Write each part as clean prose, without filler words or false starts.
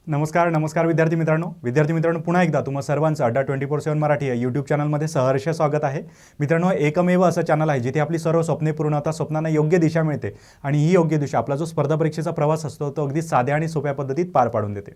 नमस्कार विद्यार्थी मित्रांनो पुन्हा एकदा तुम्हा सर्वांचं अड्डा 24/7 मराठी या यूट्यूब चॅनलमध्ये सहर्ष स्वागत आहे. मित्रांनो, एकमेव असं चॅनल आहे जिथे आपली सर्व स्वप्ने पूर्ण होतात, स्वप्नांना योग्य दिशा मिळते आणि ही योग्य दिशा आपला जो स्पर्धा परीक्षेचा प्रवास असतो तो अगदी साध्या आणि सोप्या पद्धतीत पार पाडून देते.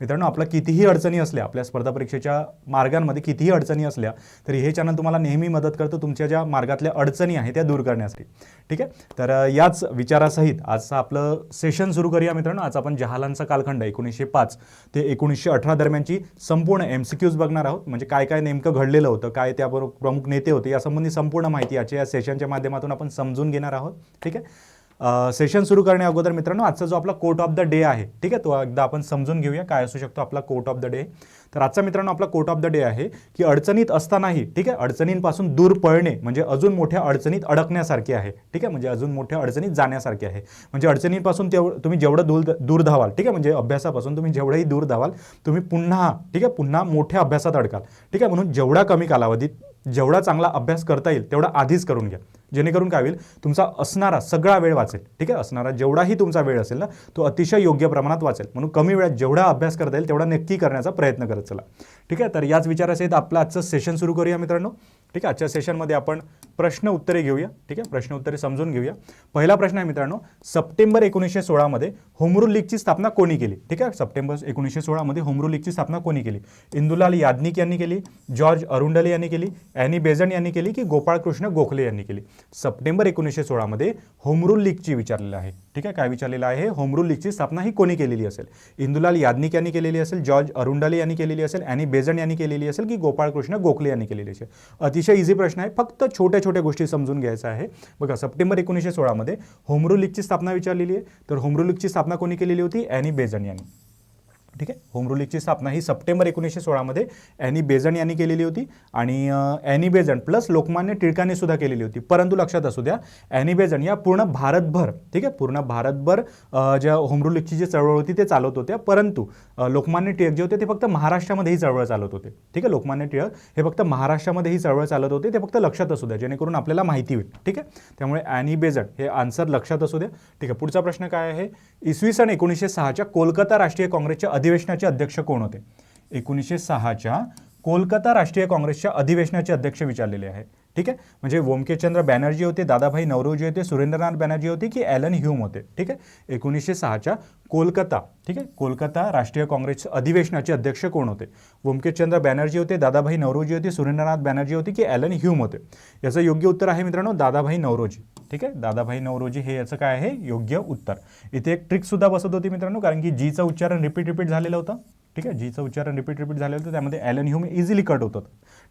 मित्रांनो, आपल्या कितीही अडचणी असल्या, आपल्या स्पर्धा परीक्षेच्या मार्गांमध्ये कितीही अडचणी असल्या तरी हे चॅनल तुम्हाला नेहमी मदत करतो तुमच्या ज्या मार्गातल्या अडचणी आहेत त्या दूर करण्यासाठी. ठीक आहे, तर याच विचारासहित आज आपलं सेशन सुरू करूया. मित्रांनो, आज आपण जहालांचा कालखंड 1905 ते 1918 दरम्यानची संपूर्ण MCQs बघणार आहोत. म्हणजे काय काय नेमकं घडलेलं होतं, काय त्याबरोबर प्रमुख नेते होते, यासंबंधी संपूर्ण माहिती या सेशनच्या माध्यमातून आपण समजून घेणार आहोत. ठीक आहे, सेशन सुरू करण्या अगोदर मित्रांनो, आजचा जो आपला कोट ऑफ द डे आहे, ठीक आहे, तो एकदा आपण समजून घेऊया काय असू शकतो आपला कोट ऑफ द डे. तर आजचा मित्रांनो आपला कोट ऑफ द डे आहे की अडचणीत असतानाही, ठीक आहे, अडचणींपासून दूर पळणे म्हणजे अजून मोठ्या अडचणीत अडकण्यासारखे आहे. ठीक आहे, म्हणजे अजून मोठ्या अडचणीत जाण्यासारखे आहे. म्हणजे अडचणींपासून तुम्ही जेवढं दूर धावाल, ठीक आहे, म्हणजे अभ्यासापासून तुम्ही जेवढंही दूर धावाल तुम्ही पुन्हा, ठीक आहे, पुन्हा मोठ्या अभ्यासात अडकाल. ठीक आहे, म्हणून जेवढा कमी कालावधीत जेवढा चांगला अभ्यास करता येईल तेवढा आधीच करून घ्या, जेणेकरून काय होईल, तुमचा असणारा सगळा वेळ वाचेल. ठीक आहे, असणारा जेवढाही तुमचा वेळ असेल ना तो अतिशय योग्य प्रमाणात वाचेल. म्हणून कमी वेळात जेवढा अभ्यास करता येईल तेवढा नक्की करण्याचा प्रयत्न करत चला. ठीक आहे, तर याच विचारासहित आपलं आजचं सेशन सुरू करूया मित्रांनो. ठीक आहे, आजच्या सेशनमध्ये आपण प्रश्न उत्तरे घेऊया. ठीक आहे, प्रश्न उत्तरे समजून घेऊया. पहिला प्रश्न आहे मित्रांनो, सप्टेंबर 1916 मध्ये होम रूल लीगची स्थापना कोणी केली? ठीक आहे, सप्टेंबर 1916 मध्ये होम रूल लीगची स्थापना कोणी केली? इंदुलाल याज्ञिक यांनी केली, जॉर्ज अरुंडले यांनी केली, ॲनी बेझंट यांनी केली की गोपाळकृष्ण गोखले यांनी केली? सप्टेंबर 1916 मध्ये होम रूल लीगची विचारलेलं आहे. ठीक आहे, काय विचारलेलं आहे? होम रूल लीगची स्थापना ही कोणी केलेली असेल? इंदुलाल याज्ञिक यांनी केलेली असेल, जॉर्ज अरुंडले यांनी केलेली असेल, ॲनी बेझंट यांनी केलेली असेल की गोपाळकृष्ण गोखले यांनी केलेली असेल? अतिशय इझी प्रश्न आहे, फक्त छोट्या छोट्या गोष्टी समजून घ्यायचा आहे. बघा, सप्टेंबर 1916 मध्ये होम रूल लीगची स्थापना विचारलेली आहे. तर होम रूल लीगची स्थापना कोणी केलेली होती? ॲनी बेझंट यांनी. ठीक आहे, होम रूल लीगची स्थापना ही सप्टेंबर 1916 मध्ये ॲनी बेझंट यांनी केलेली होती आणि ॲनी बेझंट प्लस लोकमान्य टिळकांनी सुद्धा केलेली होती. परंतु लक्षात असू द्या, ॲनी बेझंट या पूर्ण भारतभर, ठीक आहे, पूर्ण भारतभर ज्या होम रूल लीगची जी चळवळ होती ते चालवत होत्या. परंतु लोकमान्य टिळक जे होते ते फक्त महाराष्ट्रामध्ये ही चळवळ चालवत होते. ठीक आहे, लोकमान्य टिळक हे फक्त महाराष्ट्रामध्ये ही चळवळ चालवत होते. ते फक्त लक्षात असू द्या, जेणेकरून आपल्याला माहिती होईल. ठीक आहे, त्यामुळे ॲनी बेझंट हे आन्सर लक्षात असू द्या. ठीक आहे, पुढचा प्रश्न काय आहे? इसवी सन 1906च्या कोलकाता राष्ट्रीय काँग्रेसच्या अधिवेशनाचे अध्यक्ष कोण होते? 1906च्या कोलकाता राष्ट्रीय काँग्रेसच्या अधिवेशनाचे अध्यक्ष विचारलेले आहे. ठीक आहे, म्हणजे वंकेचंद्र बॅनर्जी होते, दादाभाई नौरोजी होते, सुरेंद्रनाथ बॅनर्जी होते की ॲलन ह्यूम होते? ठीक आहे, 1906च्या कोलकाता, ठीक आहे, कोलकाता राष्ट्रीय काँग्रेस अधिवेशनाचे अध्यक्ष कोण होते? वंकेचंद्र बॅनर्जी होते, दादाभाई नौरोजी होते, सुरेंद्रनाथ बॅनर्जी होते की ॲलन ह्यूम होते? याचं योग्य उत्तर आहे मित्रांनो दादाभाई नौरोजी. ठीक आहे, दादाभाई नौरोजी हे याचं काय आहे योग्य उत्तर. इथे एक ट्रिक सुद्धा बसत होती मित्रांनो, कारण की जीचं उच्चारण रिपीट झालेलं होतं. ठीक आहे, जीचं उच्चारण रिपीट झालेलं होतं, त्यामध्ये ॲलन ह्यूम इझिली कट होतं.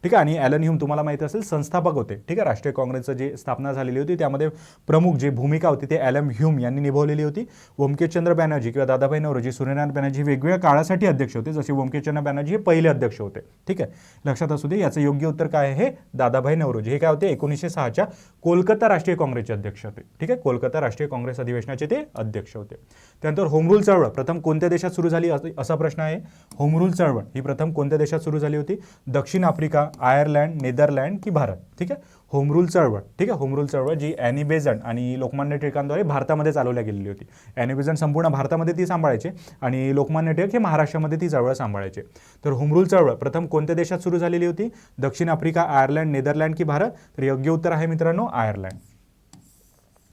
ठीक आहे, आणि ॲलन ह्यूम तुम्हाला माहिती असेल संस्थापक होते. ठीक आहे, राष्ट्रीय काँग्रेसचं जे स्थापना झालेली होती त्यामध्ये प्रमुख जी भूमिका होती ते ॲलन ह्यूम यांनी निभावलेली होती. वंकेचंद्र बॅनर्जी किंवा दादाभाई नौरोजी, सूर्यनारायण बॅनर्जी वेगवेगळ्या काळासाठी अध्यक्ष होते, जसे वंकेचंद्र बॅनर्जी हे पहिले अध्यक्ष होते. ठीक आहे, लक्षात असू दे. याचं योग्य उत्तर काय आहे? दादाभाई नौरोजी. हे काय होते? 1906च्या कोलकाता राष्ट्रीय काँग्रेसचे अध्यक्ष होते. ठीक आहे, कोलकाता राष्ट्रीय काँग्रेस अधिवेशनाचे ते अध्यक्ष होते. त्यानंतर होम रूल चळवळ प्रथम कोणत्या देशात सुरू झाली असा प्रश्न आहे. होम रूल चळवळ ही प्रथम कोणत्या देशात सुरू झाली होती? दक्षिण आफ्रिका, आयर्लंड, नेदरलँड की भारत? ठीक आहे, होम रूल चळवळ, ठीक आहे, होम रूल चळवळ जी ॲनी बेझंट आणि लोकमान्य टिळकांद्वारे भारतामध्ये चालवल्या गेलेली होती. ॲनी बेझंट संपूर्ण भारतामध्ये ती सांभाळायचे आणि लोकमान्य टिळक हे महाराष्ट्रामध्ये ती चळवळ सांभाळायचे. तर होम रूल चळवळ प्रथम कोणत्या देशात सुरू झालेली होती? दक्षिण आफ्रिका, आयर्लंड, नेदरलँड की भारत? तर योग्य उत्तर आहे मित्रांनो आयर्लंड.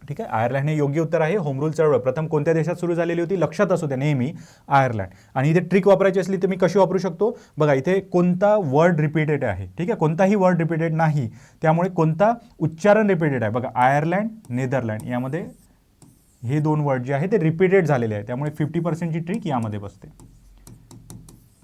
ठीक आहे, आयर्लंड हे योग्य उत्तर आहे. होम रूल चळवळ प्रथम कोणत्या देशात सुरू झालेली होती? लक्षात असू द्या नेहमी आयर्लंड. आणि इथे ट्रिक वापरायची असली तर मी कशी वापरू शकतो? बघा, इथे कोणता वर्ड रिपीटेड आहे? ठीक आहे, कोणताही वर्ड रिपीटेड नाही, त्यामुळे कोणता उच्चारण रिपीटेड आहे? बघा, आयर्लंड, नेदरलँड यामध्ये हे दोन वर्ड जे आहे ते रिपीटेड झालेले आहे, त्यामुळे 50%ची ट्रिक यामध्ये बसते.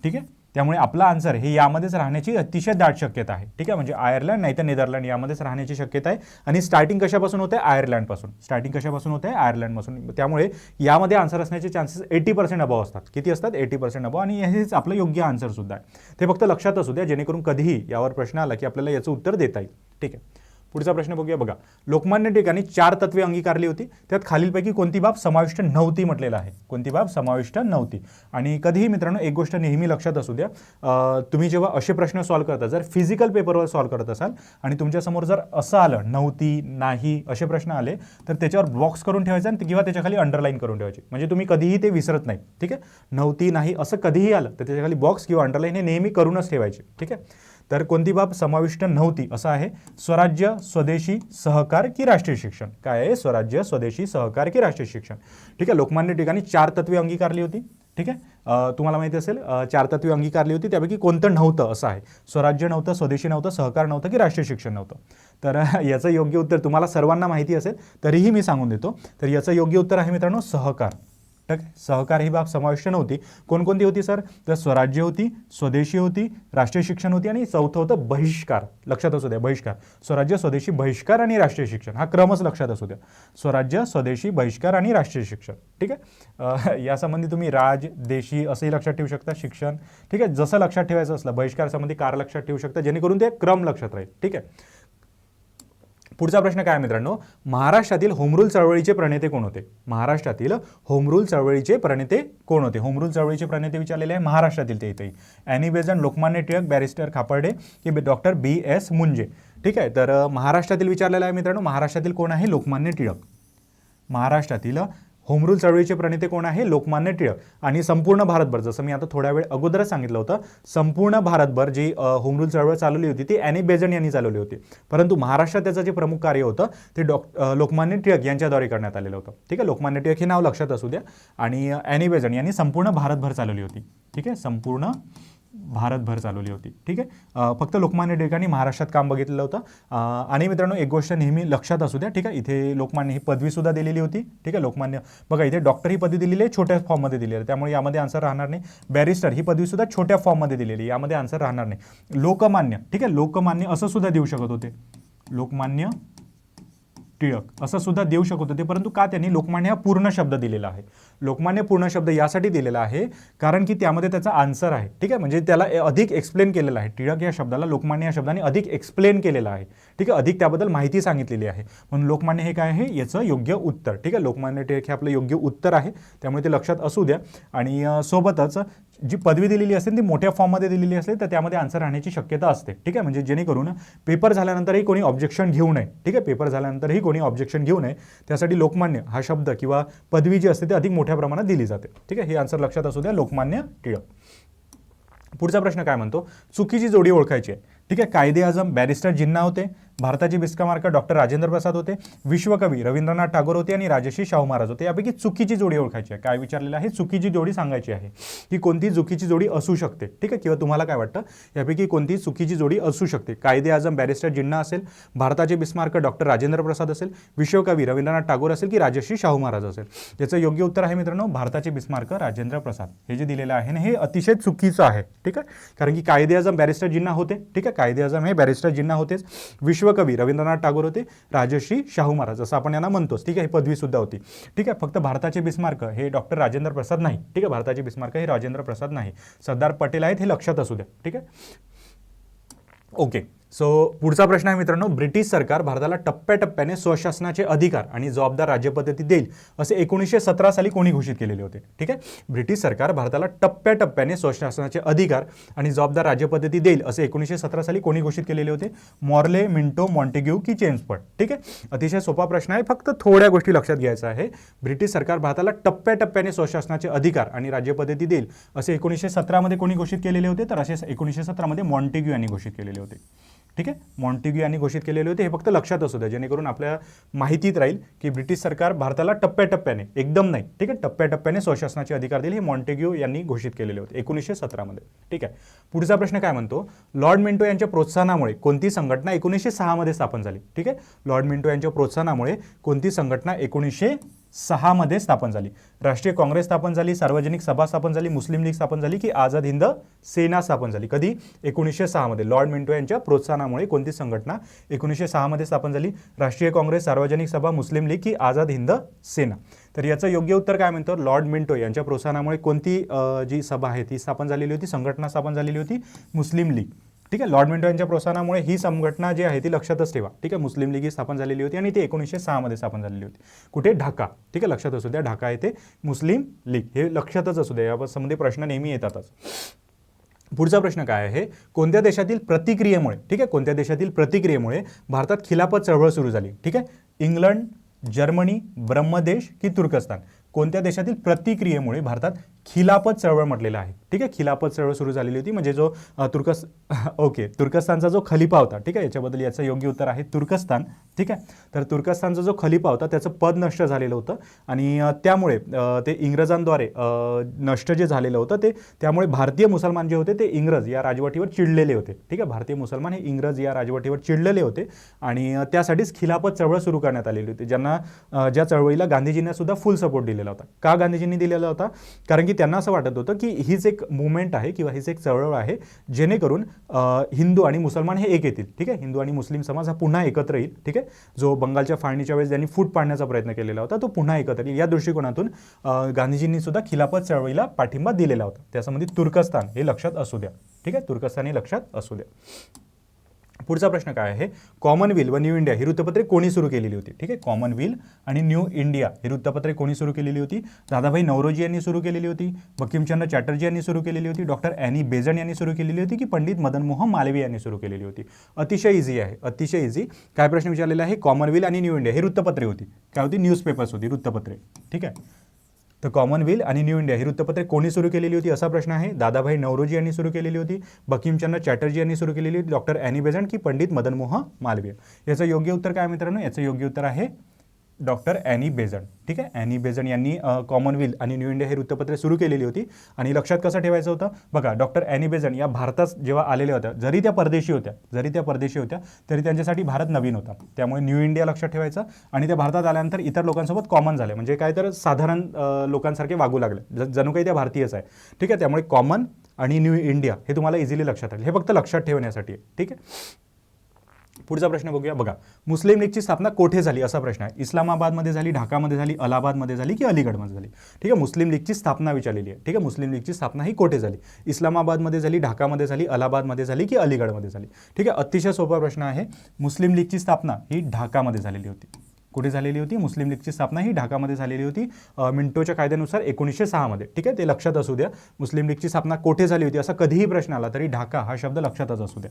ठीक आहे, त्यामुळे आपला आन्सर हे यामध्येच राहण्याची अतिशय दाट शक्यता आहे. ठीक आहे, म्हणजे आयर्लंड नाही तर नेदरलँड यामध्येच राहण्याची शक्यता आहे. आणि स्टार्टिंग कशापासून होते? आयर्लंडपासून. स्टार्टिंग कशापासून होते? आयर्लंडपासून. त्यामुळे यामध्ये आन्सर असण्याचे चान्सेस 80% अबव असतात. किती असतात? 80% अबव. आणि हेच आपलं योग्य आन्सर सुद्धा आहे. ते फक्त लक्षात असू द्या, जेणेकरून कधीही यावर प्रश्न आला की आपल्याला याचं उत्तर देता येईल. ठीक आहे, पुढचा प्रश्न बघूया बघा. लोकमान्य टिळकांनी 4 तत्वे अंगीकारली होती, त्यात खालीलपैकी कोणती बाब समाविष्ट नव्हती म्हटलेलं आहे. कोणती बाब समाविष्ट नव्हती. आणि कधीही मित्रांनो एक गोष्ट नेहमी लक्षात असू द्या, तुम्ही जेव्हा असे प्रश्न सॉल्व्ह करता, जर फिजिकल पेपरवर सॉल्व्ह करत असाल आणि तुमच्यासमोर जर असं आलं नव्हती, नाही असे प्रश्न आले, तर त्याच्यावर बॉक्स करून ठेवायचा किंवा त्याच्या खाली अंडरलाईन करून ठेवायची, म्हणजे तुम्ही कधीही ते विसरत नाही. ठीक आहे, नव्हती, नाही असं कधीही आलं तर त्याच्या खाली बॉक्स किंवा अंडरलाईन हे नेहमी करूनच ठेवायचे. ठीक आहे, तर कोणती बाब समाविष्ट नव्हती असं आहे, स्वराज्य, स्वदेशी, सहकार की राष्ट्रीय शिक्षण. काय आहे? स्वराज्य, स्वदेशी, सहकार की राष्ट्रीय शिक्षण. ठीक आहे, लोकमान्य टिळकांनी 4 तत्वे अंगीकारली होती. ठीक आहे, तुम्हाला माहिती असेल 4 तत्वे अंगीकारली होती, त्यापैकी कोणतं नव्हतं असं आहे, स्वराज्य नव्हतं, स्वदेशी नव्हतं, सहकार नव्हतं की राष्ट्रीय शिक्षण नव्हतं. तर याचं योग्य उत्तर तुम्हाला सर्वांना माहिती असेल तरीही मी सांगून देतो. तर याचं योग्य उत्तर आहे मित्रांनो सहकार. ठीक आहे, सहकार ही बाब समाविष्ट नव्हती. कोणकोणती होती सर? तर स्वराज्य होती, स्वदेशी होती, राष्ट्रीय शिक्षण होती आणि चौथं होतं बहिष्कार. लक्षात असू द्या, बहिष्कार. स्वराज्य, स्वदेशी, बहिष्कार आणि राष्ट्रीय शिक्षण, हा क्रमच लक्षात असू द्या. स्वराज्य, स्वदेशी, बहिष्कार आणि राष्ट्रीय शिक्षण. ठीक आहे, यासंबंधी तुम्ही राज, देशी असंही लक्षात ठेवू शकता, शिक्षण. ठीक आहे, जसं लक्षात ठेवायचं असलं, बहिष्कार संबंधी कार लक्षात ठेवू शकता, जेणेकरून ते क्रम लक्षात राहील. ठीक आहे, पुढचा प्रश्न काय मित्रांनो, महाराष्ट्रातील होम रूल चळवळीचे प्रणेते कोण होते? महाराष्ट्रातील होम रूल चळवळीचे प्रणेते कोण होते? होम रूल चळवळीचे प्रणेते विचारलेले आहे महाराष्ट्रातील, ते इथेही Annie Besant, Lokmanya Tilak, barrister Khaparde की डॉक्टर BS मुंजे. ठीक आहे, तर महाराष्ट्रातील विचारलेलं आहे मित्रांनो, महाराष्ट्रातील कोण आहे? लोकमान्य टिळक. महाराष्ट्रातील होम रूल चळवळीचे प्रणेते कोण आहे? लोकमान्य टिळक. आणि संपूर्ण भारतभर, जसं मी आता थोड्या वेळ अगोदरच सांगितलं होतं, संपूर्ण भारतभर जी होम रूल चळवळ चालवली होती ती ॲनी बेझंट यांनी चालवली होती, परंतु महाराष्ट्रात त्याचं जे प्रमुख कार्य होतं ते लोकमान्य टिळक यांच्याद्वारे करण्यात आलेलं होतं. ठीक आहे, लोकमान्य टिळक हे नाव लक्षात असू द्या. आणि ॲनी बेझंट यांनी संपूर्ण भारतभर चालवली होती. ठीक आहे, संपूर्ण भारतभर चालवली होती. ठीक आहे, फक्त लोकमान्य टिळकांनी महाराष्ट्रात काम बघितलेलं होतं. आणि मित्रांनो एक गोष्ट नेहमी लक्षात असू द्या. ठीक आहे, इथे लोकमान्य ही पदवीसुद्धा दिलेली होती. ठीक आहे, लोकमान्य बघा इथे डॉक्टर ही पदवी दिलेली आहे, छोट्या फॉर्ममध्ये दिलेली आहे, त्यामुळे यामध्ये आन्सर राहणार नाही. बॅरिस्टर ही पदवीसुद्धा छोट्या फॉर्ममध्ये दिलेली, यामध्ये आन्सर राहणार नाही. लोकमान्य, ठीक आहे, लोकमान्य असं सुद्धा देऊ शकत होते, लोकमान्य टिळक असं सुद्धा देऊ शकत होते, परंतु का त्यांनी लोकमान्य हा पूर्ण शब्द दिलेला आहे? लोकमान्य पूर्ण शब्द यासाठी दिलेला आहे कारण की त्यामध्ये त्याचा आन्सर आहे. ठीक आहे, म्हणजे त्याला अधिक एक्सप्लेन केलेलं आहे. टिळक या शब्दाला लोकमान्य या शब्दाने अधिक एक्सप्लेन केलेलं आहे. ठीक आहे, अधिक त्याबद्दल माहिती सांगितलेली आहे, म्हणून लोकमान्य हे काय आहे? याचं योग्य उत्तर. ठीक आहे, लोकमान्य टिळक हे आपलं योग्य उत्तर आहे, त्यामुळे ते लक्षात असू द्या. आणि सोबतच जी पदवी दिलेली असते ती मोठ्या फॉर्ममध्ये दिलेली असते, तर त्यामध्ये आन्सर राहण्याची शक्यता असते. ठीक आहे, म्हणजे जेणेकरून पेपर झाल्यानंतरही कोणी ऑब्जेक्शन घेऊ नये. ठीक आहे, पेपर झाल्यानंतरही कोणी ऑब्जेक्शन घेऊ नये, त्यासाठी लोकमान्य हा शब्द किंवा पदवी जी असते ती अधिक मोठ्या प्रमाणात दिली जाते. ठीक आहे, हे आन्सर लक्षात असू द्या, लोकमान्य टिळक. पुढचा प्रश्न काय म्हणतो? चुकीची जोडी ओळखायची आहे. ठीक आहे, कायदे आजम बॅरिस्टर जिन्ना होते, भारताचे बिस्मार्क डॉक्टर राजेंद्र प्रसाद होते, विश्वकवी रवींद्रनाथ टागोर होते आणि राजर्षी शाहू महाराज होते. यापैकी चुकीची जोडी ओळखायची आहे. काय विचारलेलं आहे? चुकीची जोडी सांगायची आहे की कोणती चुकीची जोडी असू शकते. ठीक आहे, किंवा तुम्हाला काय वाटतं यापैकी कोणती चुकीची जोडी असू शकते? कायदे आजम बॅरिस्टर जिन्ना असेल, भारताचे बिस्मार्क डॉक्टर राजेंद्र प्रसाद असेल, विश्वकवी रवींद्रनाथ टागोर असेल की राजर्षी शाहू महाराज असेल? याचं योग्य उत्तर आहे मित्रांनो भारताचे बिस्मार्क राजेंद्र प्रसाद. हे जे दिलेलं आहे ना हे अतिशय चुकीचं आहे. ठीक आहे, कारण की कायदे आजम बॅरिस्टर जिन्ना होते. ठीक आहे, कायदे आजम हे बॅरिस्टर जिन्ना होतेच, विश्वकवी रवींद्रनाथ टागोर होते, राजर्षी शाहू महाराज असं आपण यांना म्हणतोच. ठीक आहे, ही पदवी सुद्धा होती. ठीक आहे, फक्त भारताचे बिस्मार्क हे डॉक्टर राजेंद्र प्रसाद नाही. ठीक आहे, भारताचे बिस्मार्क हे राजेंद्र प्रसाद नाही, सरदार पटेल आहेत, हे लक्षात असू द्या. ठीक आहे, ओके. सो पुढचा प्रश्न आहे मित्रांनो, ब्रिटिश सरकार भारताला टप्प्याटप्प्याने स्वशासनाचे अधिकार आणि जबाबदार राज्यपद्धती देईल असे 1917 साली कोणी घोषित केलेले होते? ठीक आहे, ब्रिटिश सरकार भारताला टप्प्याटप्प्याने स्वशासनाचे अधिकार आणि जबाबदार राज्यपद्धती देईल असे 1917 साली कोणी घोषित केलेले होते? मॉर्ले, मिंटो, मॉन्टेग्यू की चेम्सफोर्ड? ठीक आहे, अतिशय सोपा प्रश्न आहे, फक्त थोड्या गोष्टी लक्षात घ्यायचा आहे. ब्रिटिश सरकार भारताला टप्प्याटप्प्याने स्वशासनाचे अधिकार आणि राज्यपद्धती देईल असे 1917 मध्ये कोणी घोषित केलेले होते? तर असे 1917 मध्ये मॉन्टेग्यू यांनी घोषित केलेले होते. ठीक आहे, मॉन्टेग्यू यांनी घोषित केलेले होते, हे फक्त लक्षात असू द्या, जेणेकरून आपल्या माहितीत राहील की ब्रिटिश सरकार भारताला टप्प्याटप्प्याने, एकदम नाही, ठीक आहे, टप्प्याटप्प्याने स्वशासनाचे अधिकार देईल, हे मॉन्टेग्यू यांनी घोषित केलेले होते 1917 मध्ये. ठीक आहे, पुढचा प्रश्न काय म्हणतो? लॉर्ड मिंटो यांच्या प्रोत्साहनामुळे कोणती संघटना 1906 मध्ये स्थापन झाली? ठीक आहे, लॉर्ड मिंटो यांच्या प्रोत्साहनामुळे कोणती संघटना 1906 मध्ये स्थापन झाली? राष्ट्रीय काँग्रेस स्थापन झाली, सार्वजनिक सभा स्थापन झाली, मुस्लिम लीग स्थापन झाली की आझाद हिंद सेना स्थापन झाली? कधी? 1906 मध्ये. लॉर्ड मिंटो यांच्या प्रोत्साहनामुळे कोणती संघटना 1906 मध्ये स्थापन झाली? राष्ट्रीय काँग्रेस, सार्वजनिक सभा, मुस्लिम लीग की आझाद हिंद सेना? तर याचं योग्य उत्तर काय म्हणतो? लॉर्ड मिंटो यांच्या प्रोत्साहनामुळे कोणती जी सभा आहे ती स्थापन झालेली होती, संघटना स्थापन झालेली होती? मुस्लिम लीग. ठीक आहे. लॉर्ड मिंटो यांच्या प्रोत्साहनामुळे ही संघटना जी आहे ती लक्षातच ठेवा. ठीक आहे. मुस्लिम लीग ही स्थापन झालेली होती आणि ती 1906 मध्ये स्थापन झालेली होती. कुठे? ढाका. ठीक आहे, लक्षात असू द्या, ढाका येथे मुस्लिम लीग, हे लक्षातच असू द्या, यासंबंधी प्रश्न नेहमी येतातच. पुढचा प्रश्न काय आहे? कोणत्या देशातील प्रतिक्रियेमुळे, ठीक आहे, कोणत्या देशातील प्रतिक्रियेमुळे भारतात खिलाफत चळवळ सुरू झाली? ठीक आहे. इंग्लंड, जर्मनी, ब्रह्मदेश की तुर्कस्तान? कोणत्या देशातील प्रतिक्रियेमुळे भारतात खिलाफत चळवळ म्हटलेलं आहे? ठीक आहे, खिलाफत चळवळ सुरू झालेली होती, म्हणजे जो तुर्कस्तानचा जो खलिफा होता, ठीक आहे, याच्याबद्दल याचं योग्य उत्तर आहे तुर्कस्तान. ठीक आहे. तर तुर्कस्तानचा जो खलिफा होता त्याचं पद नष्ट झालेलं होतं आणि त्यामुळे ते इंग्रजांद्वारे नष्ट जे झालेलं होतं त्यामुळे भारतीय मुसलमान जे होते ते इंग्रज या राजवटीवर चिडलेले होते. ठीक आहे, भारतीय मुसलमान हे इंग्रज या राजवटीवर चिडलेले होते आणि त्यासाठीच खिलाफत चळवळ सुरू करण्यात आलेली होती, ज्या चळवळीला गांधीजींना सुद्धा फुल सपोर्ट दिलेला होता. का गांधीजींनी दिलेला होता? कारण की त्यांना असं वाटत होतं की हीच एक मुवमेंट आहे किंवा हीच एक चळवळ आहे जेणेकरून हिंदू आणि मुसलमान हे एक येतील. ठीक आहे, हिंदू आणि मुस्लिम समाज हा पुन्हा एकत्र येईल. ठीक आहे, जो बंगालच्या फाळणीच्या वेळेस ज्यांनी फूट पाडण्याचा प्रयत्न केलेला होता तो पुन्हा एकत्र येईल, या दृष्टिकोनातून गांधीजींनी सुद्धा खिलाफत चळवळीला पाठिंबा दिलेला होता. त्यासंबंधी तुर्कस्तान हे लक्षात असू द्या. ठीक आहे, तुर्कस्तान हे लक्षात असू द्या. पुढचा प्रश्न काय आहे? कॉमनवेल्थ व न्यू इंडिया ही वृत्तपत्रे कोणी सुरू केलेली होती? ठीक आहे, कॉमनवेल्थ आणि न्यू इंडिया ही वृत्तपत्रे कोणी सुरू केलेली होती? दादाभाई नौरोजी यांनी सुरू केलेली होती, बंकिमचंद्र चॅटर्जी यांनी सुरू केलेली होती, डॉक्टर ॲनी बेझंट यांनी सुरू केलेली होती की पंडित मदन मोहन मालवीय यांनी सुरू केलेली होती? अतिशय इझी आहे, अतिशय इझी. काय प्रश्न विचारलेला आहे? कॉमनवेल्थ आणि न्यू इंडिया ही वृत्तपत्रे होती. काय होती? न्यूजपेपर्स होती, वृत्तपत्रे. ठीक आहे, तर कॉमनवेल्थ आणि न्यू इंडिया ही वृत्तपत्रे कोणी सुरू केलेली होती असा प्रश्न आहे. दादाभाई नौरोजी यांनी सुरू केलेली होती, बंकिमचंद्र चॅटर्जी यांनी सुरू केलेली होती, डॉक्टर ॲनी बेझंट की पंडित मदन मोहन मालवीय? याचं योग्य उत्तर काय मित्रांनो? याचं योग्य उत्तर आहे डॉक्टर ॲनी बेझंट. ठीक आहे, ॲनी बेझंट यांनी कॉमनवेल्थ आणि न्यू इंडिया ही वृत्तपत्रे सुरू केलेली होती. आणि लक्षात कसं ठेवायचं होतं बघा, डॉक्टर ॲनी बेझंट या भारतात जेव्हा आलेल्या होत्या, जरी त्या परदेशी होत्या तरी त्यांच्यासाठी भारत नवीन होता, त्यामुळे न्यू इंडिया लक्षात ठेवायचं. आणि त्या भारतात आल्यानंतर इतर लोकांसोबत कॉमन झाले, म्हणजे काय तर साधारण लोकांसारखे वागू लागले, जणू काही त्या भारतीयच आहे. ठीक आहे, त्यामुळे कॉमन आणि न्यू इंडिया हे तुम्हाला इझिली लक्षात राहील, हे फक्त लक्षात ठेवण्यासाठी आहे. ठीक आहे, पुढचा प्रश्न बघूया. बघा, मुस्लिम लीगची स्थापना कोठे झाली असा प्रश्न आहे. इस्लामाबादमध्ये झाली, ढाकामध्ये झाली, अलाहाबादमध्ये झाली की अलीगडमध्ये झाली? ठीक आहे, मुस्लिम लीगची स्थापना विचारलेली आहे. ठीक आहे, मुस्लिम लीगची स्थापना ही कोठे झाली? इस्लामाबादमध्ये झाली, ढाकामध्ये झाली, अलाहाबादमध्ये झाली की अलीगडमध्ये झाली? ठीक आहे, अतिशय सोपा प्रश्न आहे. मुस्लिम लीगची स्थापना ही ढाकामध्ये झालेली होती. कुठे झालेली होती? मुस्लिम लीगची स्थापना ही ढाकामध्ये झालेली होती, मिंटोच्या कायद्यानुसार 1906 मध्ये. ठीक आहे, ते लक्षात असू द्या. मुस्लिम लीगची स्थापना कोठे झाली होती असा कधीही प्रश्न आला तरी ढाका हा शब्द लक्षातच असू द्या.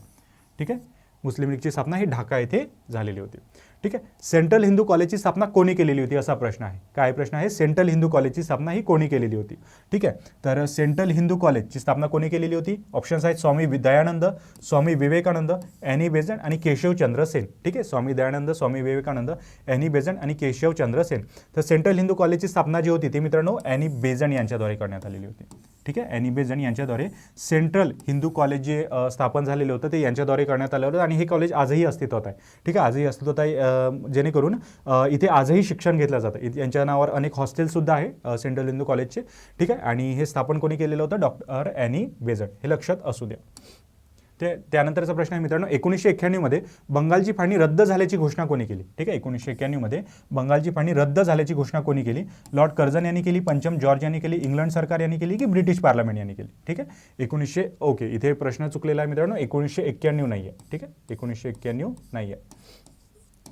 ठीक आहे, मुस्लिम लीगची स्थापना ही ढाका येथे झालेली होती. ठीक आहे, सेंट्रल हिंदू कॉलेजची स्थापना कोणी केलेली होती असा प्रश्न आहे. काय प्रश्न आहे? सेंट्रल हिंदू कॉलेजची स्थापना ही कोणी केलेली होती? ठीक आहे, तर सेंट्रल हिंदू कॉलेजची स्थापना कोणी केलेली होती? ऑप्शन्स आहेत स्वामी दयानंद, स्वामी विवेकानंद, ॲनी बेझंट आणि केशवचंद्र सेन. ठीक आहे, स्वामी दयानंद, स्वामी विवेकानंद, ॲनी बेझंट आणि केशवचंद्र सेन. तर सेंट्रल हिंदू कॉलेजची स्थापना जी होती ती मित्रांनो ॲनी बेझंट यांच्याद्वारे करण्यात आलेली होती. ठीक आहे, ॲनी बेझंट यांच्याद्वारे सेंट्रल हिंदू कॉलेज जे स्थापन झालेलं होतं ते यांच्याद्वारे करण्यात आलं होतं आणि हे कॉलेज आजही अस्तित्वात आहे. ठीक आहे, आजही अस्तित्वात आहे, जेणेकरून इथे आजही शिक्षण घेतलं जातं. यांच्या नावावर अनेक हॉस्टेलसुद्धा आहे सेंट्रल हिंदू कॉलेजचे. ठीक आहे, आणि हे स्थापन कोणी केलेलं होतं? डॉक्टर ॲनी बेझंट, हे लक्षात असू द्या. त्यानंतरचा प्रश्न आहे मित्रांनो, 1991 मध्ये बंगालची फाळणी रद्द झाल्याची घोषणा कोणी केली? ठीक आहे, 1991 मध्ये बंगालची फाळणी रद्द झाल्याची घोषणा कोणी केली? लॉर्ड कर्झन यांनी केली, पंचम जॉर्ज यांनी केली, इंग्लंड सरकार यांनी केली की ब्रिटिश पार्लमेंट यांनी केली? ठीक आहे, ओके, इथे प्रश्न चुकलेला आहे मित्रांनो, 1991 नाही आहे. ठीक आहे, 1991 नाही आहे,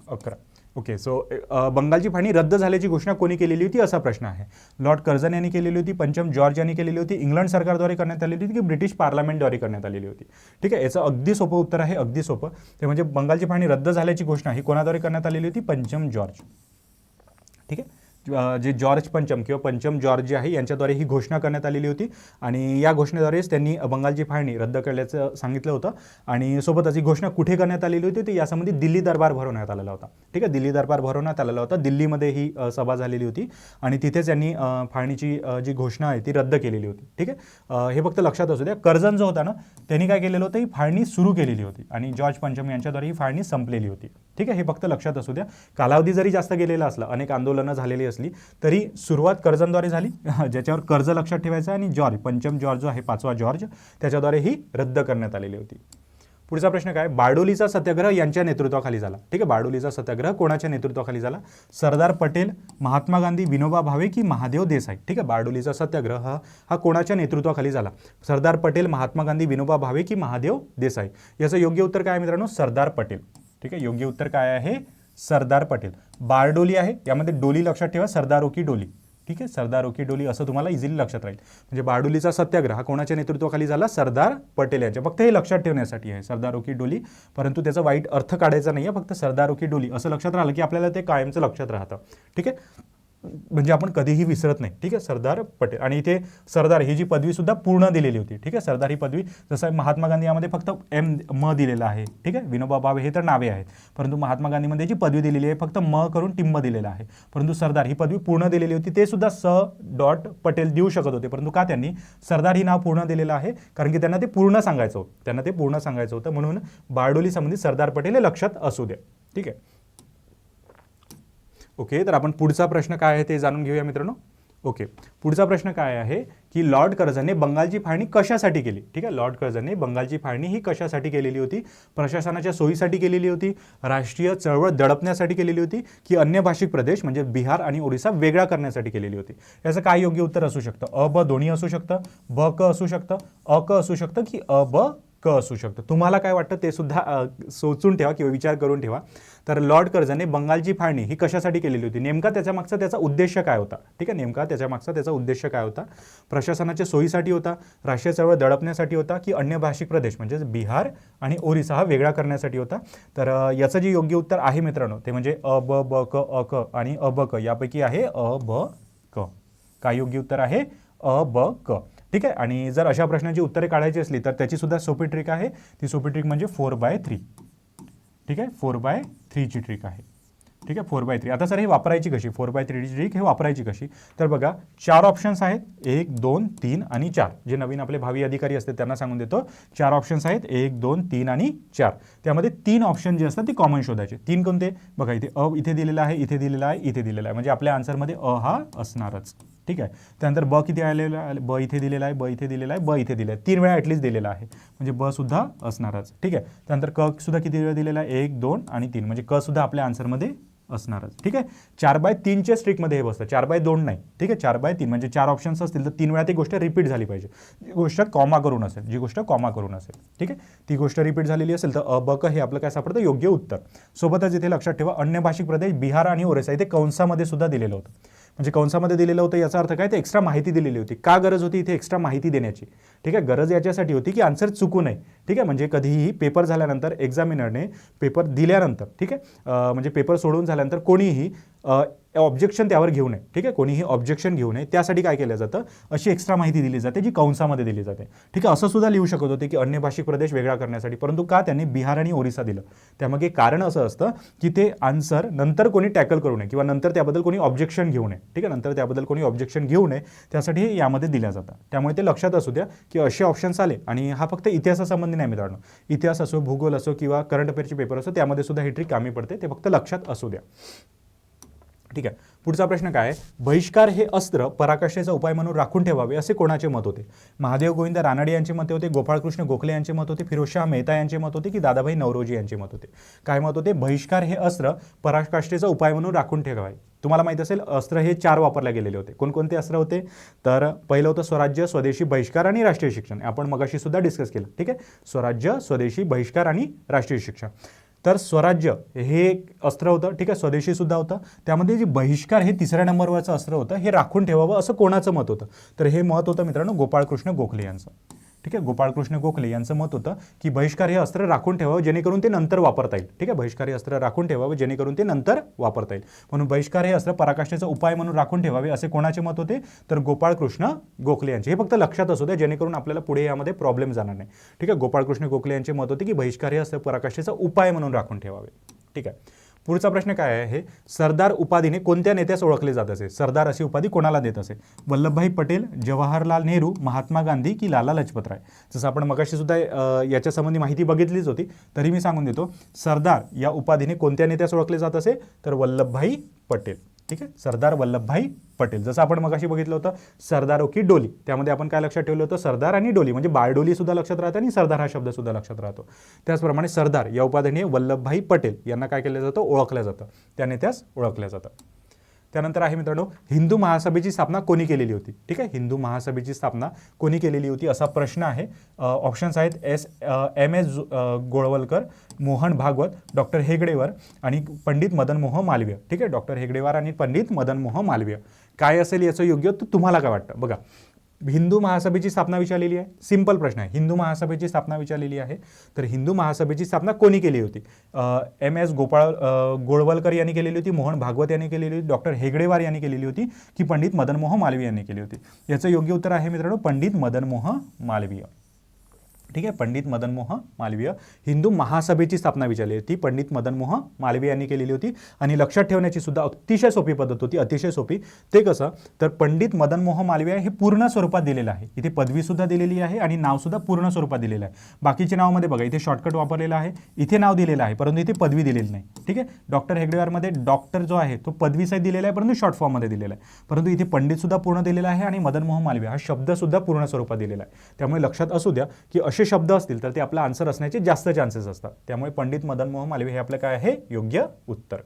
11. ओके, सो बंगालची फाळणी रद्द झाल्याची घोषणा कोणी केलेली होती असा प्रश्न आहे. लॉर्ड कर्झन यांनी केलेली होती, पंचम जॉर्ज यांनी केलेली होती, इंग्लंड सरकारद्वारे करण्यात आलेली होती की ब्रिटिश पार्लमेंटद्वारे करण्यात आलेली होती? ठीक आहे, याचं अगदी सोपं उत्तर आहे, अगदी सोपं. ते म्हणजे बंगालची फाळणी रद्द झाल्याची घोषणा ही कोणाद्वारे करण्यात आलेली होती? पंचम जॉर्ज. ठीक आहे, जे जॉर्ज पंचम किंवा पंचम जॉर्ज जे आहे यांच्याद्वारे ही घोषणा करण्यात आलेली होती आणि या घोषणेद्वारेच त्यांनी बंगालची फाळणी रद्द केल्याचं सांगितलं होतं. आणि सोबतच ही घोषणा कुठे करण्यात आलेली होती? ती यासंबंधी दिल्ली दरबार भरवण्यात आलेला होता. ठीक आहे, दिल्ली दरबार भरवण्यात आलेला होता, दिल्लीमध्ये ही सभा झालेली होती आणि तिथेच त्यांनी फाळणीची जी घोषणा आहे ती रद्द केलेली होती. ठीक आहे, हे फक्त लक्षात असू द्या. कर्झन जो होता ना त्यांनी काय केलेलं होतं? ही फाळणी सुरू केलेली होती आणि जॉर्ज पंचम यांच्याद्वारे ही फाळणी संपलेली होती. ठीक आहे, हे फक्त लक्षात असू द्या. कालावधी जरी जास्त गेलेला असला, अनेक आंदोलनं झालेली असली तरी सुरुवात कर्झनद्वारे झाली, ज्याच्यावर कर्ज लक्षात ठेवायचं, आणि जॉर्ज पंचम जॉर्ज जो आहे 5वा जॉर्ज त्याच्याद्वारे ही रद्द करण्यात आलेली होती. पुढचा प्रश्न काय, बारडोलीचा सत्याग्रह यांच्या नेतृत्वाखाली झाला. ठीक आहे, बारडोलीचा सत्याग्रह कोणाच्या नेतृत्वाखाली झाला? सरदार पटेल, महात्मा गांधी, विनोबा भावे की महादेव देसाई? ठीक आहे, बारडोलीचा सत्याग्रह हा कोणाच्या नेतृत्वाखाली झाला? सरदार पटेल, महात्मा गांधी, विनोबा भावे की महादेव देसाई? याचं योग्य उत्तर काय आहे मित्रांनो? सरदार पटेल. ठीक आहे, योग्य उत्तर काय आहे? सरदार पटेल. बारडोली आहे, यामध्ये डोली लक्षात ठेवा, सरदारों की डोली. ठीक आहे, सरदारों की डोली असं तुम्हाला इझिली लक्षात राहील. म्हणजे बारडोलीचा सत्याग्रह हा कोणाच्या नेतृत्वाखाली झाला? सरदार पटेल यांच्या. फक्त हे लक्षात ठेवण्यासाठी आहे सरदारों की डोली, परंतु त्याचा वाईट अर्थ काढायचा नाही आहे. फक्त सरदारों की डोली असं लक्षात राहिलं की आपल्याला ते कायमचं लक्षात राहतं. ठीक आहे, म्हणजे आपण कधीही विसरत नाही. ठीक आहे, सरदार पटेल. आणि इथे सरदार ही जी पदवी सुद्धा पूर्ण दिलेली होती. ठीक आहे, सरदार ही पदवी, जसं महात्मा गांधी यामध्ये फक्त म दिलेला आहे. ठीक आहे, विनोबा भावे हे तर नावे आहेत, परंतु महात्मा गांधीमध्ये जी पदवी दिलेली आहे फक्त म करून टिंब दिलेला आहे. परंतु सरदार ही पदवी पूर्ण दिलेली होती. ते सुद्धा पटेल देऊ शकत होते, परंतु का त्यांनी सरदार ही नाव पूर्ण दिलेलं आहे? कारण की त्यांना ते पूर्ण सांगायचं होतं. म्हणून बारडोली संबंधित सरदार पटेल हे लक्षात असू द्या. ठीक आहे, ओके. तर आपण पुढचा प्रश्न काय आहे ते जाणून घेऊया मित्रांनो. ओके, पुढचा प्रश्न काय आहे की लॉर्ड कर्झनने बंगालची फाळणी कशासाठी केली? ठीक आहे, लॉर्ड कर्झनने बंगालची फाळणी ही कशासाठी केलेली होती? प्रशासनाच्या सोयीसाठी केलेली होती, राष्ट्रीय चळवळ दडपण्यासाठी केलेली होती, की अन्य भाषिक प्रदेश म्हणजे बिहार आणि ओरिसा वेगळा करण्यासाठी केलेली होती? याचं काय योग्य उत्तर असू शकतं? अ ब दोन्ही असू शकतं, ब क असू शकतं, अ क असू शकतं, की अ ब क असू शकतं? तुम्हाला काय वाटतं ते सुद्धा सोचून ठेवा किंवा विचार करून ठेवा. तर लॉर्ड कर्झनने बंगालची फाळणी ही कशासाठी केलेली होती? नेमका त्याचा उद्देश काय होता? ठीक आहे, नेमका त्याचा उद्देश काय होता? प्रशासनाच्या सोयीसाठी होता, राष्ट्रीय चळवळ दडपण्यासाठी होता, की अन्य भाषिक प्रदेश म्हणजे बिहार आणि ओरिसा हा वेगळा करण्यासाठी होता? तर याचं जे योग्य उत्तर आहे मित्रांनो ते म्हणजे अ ब ब क अ क आणि अ ब क यापैकी आहे अ ब क. काय योग्य उत्तर आहे? अ ब क. ठीक आहे, आणि जर अशा प्रश्नांची उत्तरे काढायची असली तर त्याची सुद्धा सोपी ट्रिक आहे. ती सोपी ट्रिक म्हणजे 4/3. ठीक आहे, 4/3 ची ट्रिक आहे. ठीक आहे, 4/3. आता सर हे वापरायची कशी? 4/3 ची ट्रिक हे वापरायची कशी? तर बघा 4 ऑप्शन्स आहेत, 1 2 3 आणि 4. जे नवीन आपले भावी अधिकारी असतात त्यांना सांगून देतो 4 ऑप्शन्स आहेत, 1 2 3 आणि 4. त्यामध्ये 3 ऑप्शन जे असतात ते कॉमन शोधायचे. 3 कोणते? बघा इथे अ इथे दिलेला आहे, इथे दिलेला आहे, इथे दिलेला आहे, म्हणजे आपल्या आन्सरमध्ये अ हा असणारच. ठीक आहे, त्यानंतर ब किती आलेला आहे? ब इथे दिलेला आहे, ब इथे दिलेला आहे, ब इथे दिलेला आहे, 3 वेळा ॲटलीस्ट दिलेला आहे, म्हणजे ब सुद्धा असणारच. ठीक आहे, त्यानंतर क सुद्धा किती वेळा दिलेला आहे? 1 2 आणि 3, म्हणजे क सुद्धा आपल्या आन्सरमध्ये असणारच. ठीक आहे, 4/3च्या स्ट्रिकमध्ये हे बसतं, 4/2 नाही. ठीक आहे, 4/3 म्हणजे 4 ऑप्शन्स असतील तर 3 वेळा ती गोष्ट रिपीट झाली पाहिजे. जी गोष्ट कॉमा करून असेल, ठीक आहे, ती गोष्ट रिपीट झालेली असेल तर अ ब क हे आपलं काय सापडतं? योग्य उत्तर. सोबतच इथे लक्षात ठेवा अन्य भाषिक प्रदेश बिहार आणि ओरिसा इथे कंसामध्ये सुद्धा दिलेलं होतं. म्हणजे कंसामध्ये दिलेलं होतं याचा अर्थ काय? ते एक्स्ट्रा माहिती दिलेली होती. का गरज होती इथे एक्स्ट्रा माहिती देण्याची? ठीक आहे, गरज याच्यासाठी होती की आन्सर चुकू नये. ठीक आहे, म्हणजे कधीही पेपर झाल्यानंतर एक्झामिनरने पेपर दिल्यानंतर, ठीक आहे, म्हणजे पेपर सोडवून झाल्यानंतर कोणीही ऑब्जेक्शन त्यावर घेऊ नये. ठीक आहे, कोणीही ऑब्जेक्शन घेऊ नये त्यासाठी काय केलं जातं? अशी एक्स्ट्रा माहिती दिली जाते जी कंसामध्ये दिली जाते. ठीक आहे, असं सुद्धा लिहू शकत होते की अन्य भाषिक प्रदेश वेगळा करण्यासाठी, परंतु का त्यांनी बिहार आणि ओरिसा दिलं? त्यामागे कारण असं असतं की ते आन्सर नंतर कोणी टॅकल करू नये किंवा नंतर त्याबद्दल कोणी ऑब्जेक्शन घेऊ नये. ठीक आहे, नंतर त्याबद्दल कोणी ऑब्जेक्शन घेऊ नये त्यासाठी हे यामध्ये दिल्या जातं. त्यामुळे ते लक्षात असू द्या की असे ऑप्शन्स आले. आणि हा फक्त इतिहासासंबंधी नाही मित्रांनो, इतिहास असो, भूगोल असो किंवा करंट अफेअरचे पेपर असो त्यामध्ये सुद्धा ही ट्रिक कामी पडते. ते फक्त लक्षात असू द्या. ठीक आहे, पुढचा प्रश्न काय आहे? बहिष्कार हे अस्त्र पराकाष्ठेचा उपाय म्हणून राखून ठेवावे असे कोणाचे मत होते? महादेव गोविंद रानडे यांचे मत होते, गोपाळकृष्ण गोखले यांचे मत होते, फिरोजशाह मेहता यांचे मत होते, की दादाभाई नौरोजी यांचे मत होते? काय मत होते? बहिष्कार हे अस्त्र पराकाष्ठेचा उपाय म्हणून राखून ठेवावे. तुम्हाला माहित असेल अस्त्र हे 4 वापरले गेलेले होते. कोणकोणते अस्त्र होते? तर पहिलं होतं स्वराज्य, स्वदेशी, बहिष्कार आणि राष्ट्रीय शिक्षण. आपण मगाशी सुद्धा डिस्कस केलं. ठीक आहे, स्वराज्य, स्वदेशी, बहिष्कार आणि राष्ट्रीय शिक्षण. तर स्वराज्य हे एक अस्त्र होतं. ठीक आहे, स्वदेशी सुद्धा होतं. त्यामध्ये जे बहिष्कार हे 3ऱ्या नंबरवरचं अस्त्र होतं, हे राखून ठेवावं असं कोणाचं मत होतं? तर हे मत होतं मित्रांनो गोपाळकृष्ण गोखले यांचं. ठीक आहे, गोपाळकृष्ण गोखले यांचं मत होतं की बहिष्कार हे अस्त्र राखून ठेवावं जेणेकरून ते नंतर वापरता येईल. ठीक आहे, बहिष्कार हे अस्त्र राखून ठेवावे जेणेकरून ते नंतर वापरता येईल. म्हणून बहिष्कार हे अस्त्र पराकाष्ठेचा उपाय म्हणून राखून ठेवावे असे कोणाचे मत होते? तर गोपाळकृष्ण गोखले यांचे. हे फक्त लक्षात असू द्या जेणेकरून आपल्याला पुढे यामध्ये प्रॉब्लेम जाणार नाही. ठीक आहे, गोपाळकृष्ण गोखले यांचे मत होते की बहिष्कार हे अस्त्र पराकाष्ठेचा उपाय म्हणून राखून ठेवावे. ठीक आहे, पुढचा प्रश्न काय आहे? सरदार उपाधीने कोणत्या नेत्यास ओळखले जात असे? सरदार अशी उपाधी कोणाला देत असे? वल्लभभाई पटेल, जवाहरलाल नेहरू, महात्मा गांधी की लाला लजपतराय? जसं आपण मगाशी सुद्धा याच्या संबंधी माहिती बघितलीच होती, तरी मी सांगून देतो. सरदार या उपाधीने कोणत्या नेत्यास ओळखले जात असे? तर वल्लभभाई पटेल. ठीक आहे, सरदार वल्लभभाई पटेल. जसं आपण मगाशी बघितलं होतं सरदारो की डोली, त्यामध्ये आपण काय लक्षात ठेवलं होतं, सरदार आणि डोली म्हणजे बारडोली सुद्धा लक्षात राहते आणि सरदार हा शब्द सुद्धा लक्षात राहतो. त्याचप्रमाणे सरदार या उपाधीने वल्लभभाई पटेल यांना काय केलं जातं, ओळखलं जातं, त्या नेत्यास ओळखलं जातं. त्यानंतर आहे मित्रांनो, हिंदू महासभेची स्थापना कोणी केलेली होती. ठीक आहे, हिंदू महासभेची स्थापना कोणी केलेली होती असा प्रश्न आहे. ऑप्शन्स आहेत एम.एस. गोळवलकर, मोहन भागवत, डॉक्टर हेगडेवार आणि पंडित मदन मोहन मालवीय. ठीक आहे, डॉक्टर हेगडेवार आणि पंडित मदन मोहन मालवीय. काय असेल याचं योग्य तर तुम्हाला काय वाटतं बघा. हिंदू महासभेची स्थापना विचारलेली आहे, सिंपल प्रश्न आहे, हिंदू महासभेची स्थापना विचारलेली आहे. तर हिंदू महासभेची स्थापना कोणी केली होती. एम.एस. गोळवलकर यांनी केलेली होती, मोहन भागवत यांनी केलेली होती, डॉक्टर हेगडेवार यांनी केलेली होती की पंडित मदन मोहन मालवीय यांनी केली होती. याचं योग्य उत्तर आहे मित्रांनो पंडित मदन मोहन मालवीय. ठीक आहे, पंडित मदन मोहन मालवीय. हिंदू महासभेची स्थापना विचारली होती, पंडित मदन मोहन मालवीय यांनी केलेली होती. आणि लक्षात ठेवण्याची सुद्धा अतिशय सोपी पद्धत होती, अतिशय सोपी. ते कसं, तर पंडित मदन मोहन मालवीय हे पूर्ण स्वरूपात दिलेलं आहे, इथे पदवी सुद्धा दिलेली आहे आणि नाव सुद्धा पूर्ण स्वरूपात दिलेलं आहे. बाकीच्या नावामध्ये बघा इथे शॉर्टकट वापरलेला आहे, इथे नाव दिलेलं आहे परंतु इथे पदवी दिलेली नाही. ठीक आहे, डॉक्टर हेगडेवारमध्ये डॉक्टर जो आहे तो पदवीसहित दिलेला आहे परंतु शॉर्ट फॉर्ममध्ये दिलेला आहे, परंतु इथे पंडित सुद्धा पूर्ण दिलेला आहे आणि मदन मोहन मालवीय हा शब्द सुद्धा पूर्ण स्वरूपात दिलेला आहे. त्यामुळे लक्षात असू द्या की असे शब्द असतील तर ते आपला आन्सर असण्याचे जास्त चान्सेस असतात. त्यामुळे पंडित मदन मोहन मालवीय हे आपलं काय आहे योग्य उत्तर.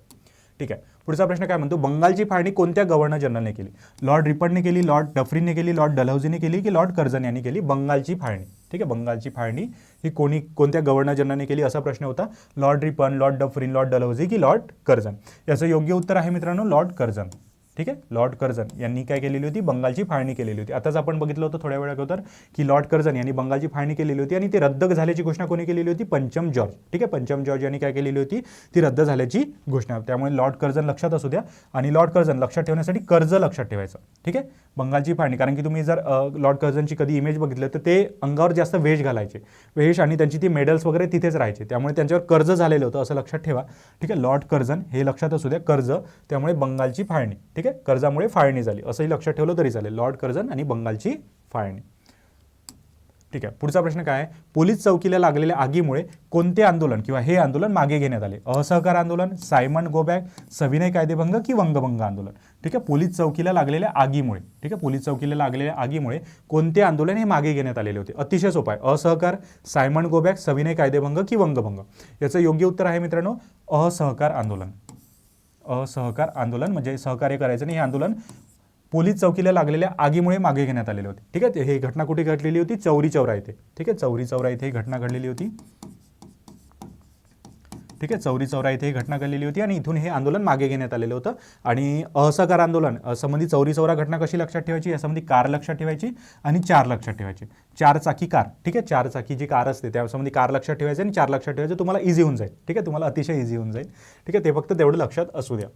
ठीक आहे, पुढचा प्रश्न काय म्हणतो, बंगालची फाळणी कोणत्या गव्हर्नर जनरलने केली. लॉर्ड रिपनने केली, लॉर्ड डफरीनने केली, लॉर्ड डलहौसीने केली की लॉर्ड कर्झन यांनी केली बंगालची फाळणी. ठीक आहे, बंगालची फाळणी ही कोणत्या गव्हर्नर जनरलने केली असा प्रश्न होता. Lord Ripon, Lord Dufferin, Lord Dalhousie की लॉर्ड कर्झन. याचं योग्य उत्तर आहे मित्रांनो लॉर्ड कर्झन. ठीक आहे, लॉर्ड कर्झन यांनी काय केलेली होती, बंगालची फाळणी केलेली होती. आताच आपण बघितलं होतं थोड्या वेळा अगोदर की लॉर्ड कर्झन यांनी बंगालची फाळणी केलेली होती आणि ती रद्द झाल्याची घोषणा कोणी केलेली होती, पंचम जॉर्ज. ठीक आहे, पंचम जॉर्ज यांनी काय केलेली होती, ती रद्द झाल्याची घोषणा. त्यामुळे लॉर्ड कर्झन लक्षात असू द्या आणि लॉर्ड कर्झन लक्षात ठेवण्यासाठी कर्ज लक्षात ठेवायचं. ठीक आहे, बंगालची फाळणी, कारण की तुम्ही जर लॉर्ड कर्झनची कधी इमेज बघितलं तर ते अंगावर जास्त वेश घालायचे, वेश आणि त्यांची ती मेडल्स वगैरे तिथेच राहायचे, त्यामुळे त्यांच्यावर कर्ज झालेलं होतं असं लक्षात ठेवा. ठीक आहे, लॉर्ड कर्झन हे लक्षात असू द्या, कर्ज, त्यामुळे बंगालची फाळणी. ठीक आहे, कर्जामुळे फाळणी झाली असंही लक्षात ठेवलं तरी चालेल, लॉर्ड कर्झन आणि बंगालची फाळणी. ठीक आहे, पुढचा प्रश्न काय आहे, पोलीस चौकीला लागलेल्या आगीमुळे कोणते आंदोलन किंवा हे आंदोलन मागे घेण्यात आले. असहकार आंदोलन, सायमन गो बॅक, सविनय कायदेभंग की वंगभंग आंदोलन. ठीक आहे, पोलीस चौकीला लागलेल्या आगीमुळे. ठीक आहे, पोलीस चौकीला लागलेल्या आगीमुळे कोणते आंदोलन हे मागे घेण्यात आलेले होते. अतिशय सोपं आहे, असहकार, सायमन गो बॅक, सविनय कायदेभंग की वंगभंग. याचं योग्य उत्तर आहे मित्रांनो असहकार आंदोलन. असहकार आंदोलन म्हणजे सहकार्य करायचं नाही, हे आंदोलन पोलीस चौकीला लागलेल्या आगीमुळे मागे घेण्यात आलेले होते. ठीक आहे, हे घटना कुठे घडलेली होती, चौरी चौरा येथे. ठीक आहे, चौरी चौरा येथे ही घटना घडलेली होती. ठीक आहे, चौरी चौरा येथे ही घटना घडलेली होती आणि इथून हे आंदोलन मागे घेण्यात आलेलं होतं. आणि असहकार आंदोलन संबंधी चौरी चौरा घटना कशी लक्षात ठेवायची, यासंबंधी कार लक्षात ठेवायची आणि 4 लक्षात ठेवायची. 4 चाकी कार. ठीक आहे, 4 चाकी जी कार असते त्यासंबंधी कार लक्षात ठेवायची आणि 4 लक्षात ठेवायचं, तुम्हाला इझी होऊन जाईल. ठीक आहे, तुम्हाला अतिशय इझी होऊन जाईल. ठीक आहे, ते फक्त तेवढं लक्षात असू द्या.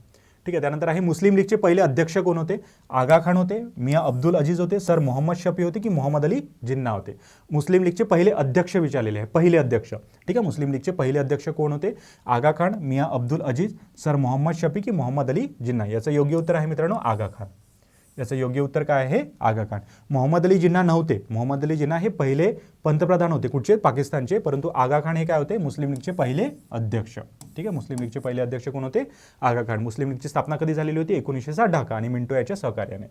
ठीक आहे, त्यानंतर आहे मुस्लिम लीगचे पहिले अध्यक्ष कोण होते. आगा खान होते, मियाँ अब्दुल अजीज होते, सर मोहम्मद शफी होते की मोहम्मद अली जिन्ना होते. मुस्लिम लीगचे पहिले अध्यक्ष विचारलेले आहे, पहिले अध्यक्ष. ठीक आहे, मुस्लिम लीगचे पहिले अध्यक्ष कोण होते, आगा खान, मियाँ अब्दुल अजीज, सर मोहम्मद शफी की मोहम्मद अली जिन्ना. याचं योग्य उत्तर आहे मित्रांनो आगा खान. याचं योग्य उत्तर काय आहे आगा खान. मोहम्मद अली जिन्ना नव्हते, मोहम्मद अली जिन्ना हे पहिले पंतप्रधान होते कुठचे, पाकिस्तानचे, परंतु आगा खान हे काय होते, मुस्लिम लीगचे पहिले अध्यक्ष. ठीक आहे, मुस्लिम लीगचे पहिले अध्यक्ष कोण होते, आगा खान. मुस्लिम लीगची स्थापना कधी झालेली होती, 1960 ढाका आणि मिंटो याच्या सहकार्याने.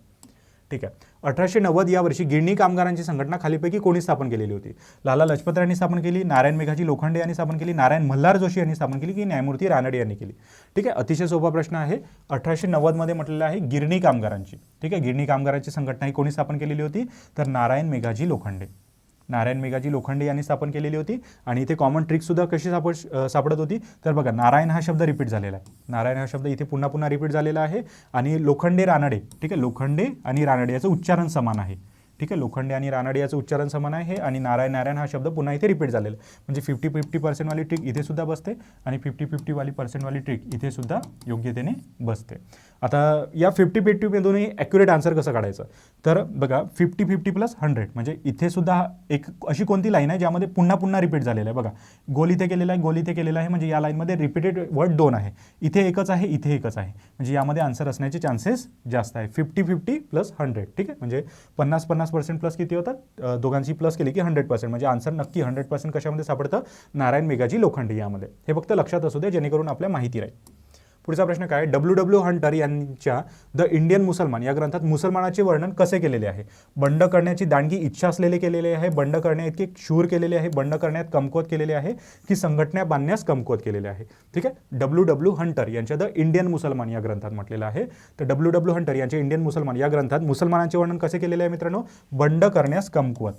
ठीक आहे, 1890 या वर्षी गिरणी कामगारांची संघटना खालीपैकी कोणी स्थापन केलेली होती. लाला लजपत रायांनी स्थापन केली, नारायण मेघाजी लोखंडे यांनी स्थापन केली, नारायण मल्हार जोशी यांनी स्थापन केली की न्यायमूर्ती रानडे यांनी केली. ठीक आहे, अतिशय सोपा प्रश्न आहे. 1890 मध्ये म्हटलेलं आहे गिरणी कामगारांची. ठीक आहे, गिरणी कामगारांची संघटना ही कोणी स्थापन केलेली होती, तर नारायण मेघाजी लोखंडे. नारायण मेघाजी लोखंडे यांनी स्थापन केलेली होती. आणि इथे कॉमन ट्रिक सुद्धा कशी सापडत होती, तर बघा नारायण हा शब्द रिपीट झालेला आहे, नारायण हा शब्द इथे पुन्हा पुन्हा रिपीट झालेला आहे. आणि लोखंडे रानडे. ठीक आहे, लोखंडे आणि रानडे याचं उच्चारण समान आहे. ठीक आहे, लोखंडे आणि रानडे याचं उच्चारण समान आहे आणि नारायण नारायण हा शब्द पुन्हा इथे रिपीट झालेला आहे. म्हणजे 50-50% वाली ट्रिक इथे सुद्धा बसते आणि 50-50 वाली ट्रिक इथे सुद्धा योग्यतेने बसते. आता या 50-50 मधूनही ॲक्युरेट आन्सर कसं काढायचं, तर बघा 50-50 + 100 म्हणजे इथे सुद्धा एक अशी कोणती लाईन आहे ज्यामध्ये पुन्हा पुन्हा रिपीट झालेलं आहे. बघा गोल इथे केलेला आहे, गोल इथे केलेला आहे, म्हणजे या लाईनमध्ये रिपीटेड वर्ड 2 आहे. इथे एकच आहे, इथे एकच आहे, म्हणजे यामध्ये आन्सर असण्याचे चान्सेस जास्त आहे. 50-50 + 100. ठीक आहे, म्हणजे 50% प्लस किती होतात, दोघांची प्लस केली की 100%, म्हणजे आन्सर नक्की 100% कशामध्ये सापडतं, नारायण मेघाजी लोखंडे यामध्ये. हे फक्त लक्षात असू दे जेणेकरून आपल्या माहिती राहील. पुढचा प्रश्न काय, डब्ल्यू हंटर यांच्या द इंडियन मुसलमान या ग्रंथात मुसलमानाचे वर्णन कसे केलेले आहे? बंड करण्याची दांडगी इच्छा असलेले केलेले आहे, बंड करण्याइतके शूर केलेले आहे, बंड करण्यात कमकुवत केलेले आहे, की संघटना बांधण्यास कमकुवत केलेले आहे? ठीक आहे, डब्ल्यू हंटर यांच्या द इंडियन मुसलमान या ग्रंथात म्हटलेलं आहे. तर डब्ल्यू हंटर यांच्या इंडियन मुसलमान या ग्रंथात मुसलमानांचे वर्णन कसे केलेले आहे मित्रांनो? बंड करण्यास कमकुवत.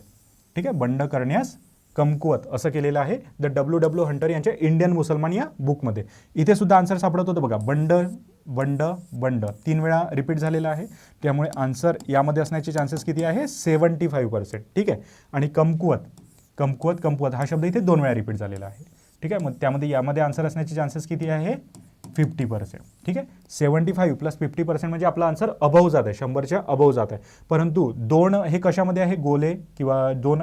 ठीक आहे, बंड करण्यास कमकुवत असं केलेलं आहे द डब्ल्यू हंटर यांच्या इंडियन मुसलमान या बुकमध्ये. इथे सुद्धा आन्सर सापडत होतं बघा, बंड बंड बंड 3 वेळा रिपीट झालेला आहे, त्यामुळे आन्सर यामध्ये असण्याचे चान्सेस किती आहे? 75%. ठीक आहे, आणि कमकुवत कमकुवत कमकुवत हा शब्द इथे 2 वेळा रिपीट झालेला आहे. ठीक आहे, मग त्यामध्ये यामध्ये आन्सर असण्याचे चान्सेस किती आहे? 50%. ठीक आहे, 75 + 50% म्हणजे आपला आन्सर अबव जात आहे, 100च्या अबव जात आहे. परंतु 2 हे कशामध्ये आहे? गोले किंवा 2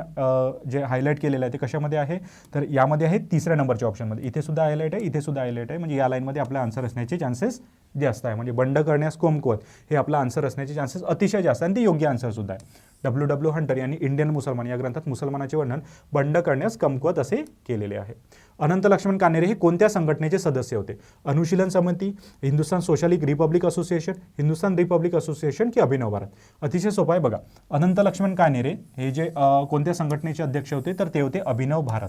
जे हायलाईट केलेलं आहे ते कशामध्ये आहे? तर यामध्ये आहे 3ऱ्या नंबरच्या ऑप्शनमध्ये. इथे सुद्धा हायलाईट आहे, इथे सुद्धा हायलाईट आहे, म्हणजे या लाईनमध्ये आपला आन्सर असण्याचे चान्सेस जास्त आहे. म्हणजे बंड करण्यास कमकुवत हे आपला आन्सर असण्याचे चान्सेस अतिशय जास्त आणि ते योग्य आन्सर सुद्धा आहे. डब्ल्यू हंटर यांनी इंडियन मुसलमान या ग्रंथात मुसलमानाचे वर्णन बंड करण्यास कमकुवत असे केलेले आहे. अनंत लक्ष्मण कान्हेरे हे कोणत्या संघटनेचे सदस्य होते? अनुशीलन समिती, Hindustan socialist Republic association, Hindustan Republic association की अभिनव भारत? अतिशय सोपं आहे बघा. अनंत लक्ष्मण कान्हेरे हे जे कोणत्या संघटनेचे अध्यक्ष होते? तर ते होते अभिनव भारत.